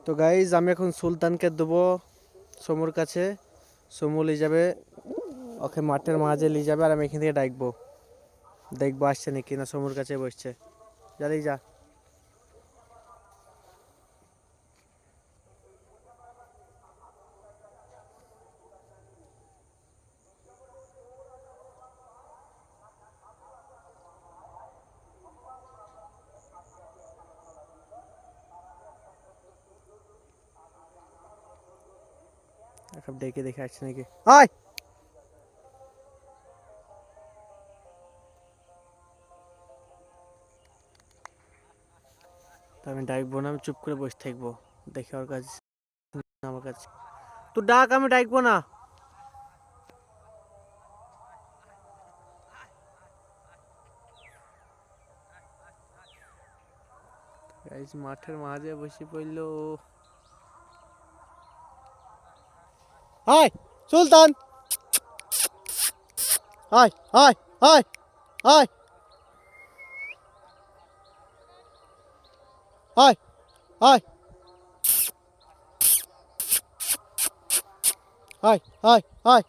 তো গাইজ আমি এখন সুলতানকে দেবো সমুর কাছে। সমু নিয়ে যাবে, ওকে মাঠের মাঝে নিয়ে যাবে, আর আমি এখান থেকে ডাকবো, দেখবো আসছে নাকি না। সমুর কাছে বসছে, যাই যা। এখন ডেকে দেখে আসছে নাকি। আয়, তো আমি ডাকবো না, আমি চুপ করে বসে থাকবো, দেখে ওর কাছে, আমার কাছে। তুই ডাক, আমি ডাকবো না। গাইজ মাঠের মাঝে বসে পড়লো। আয় সুলতান, আয় আয় আয় আয় আয় আয় আয় আয় আয়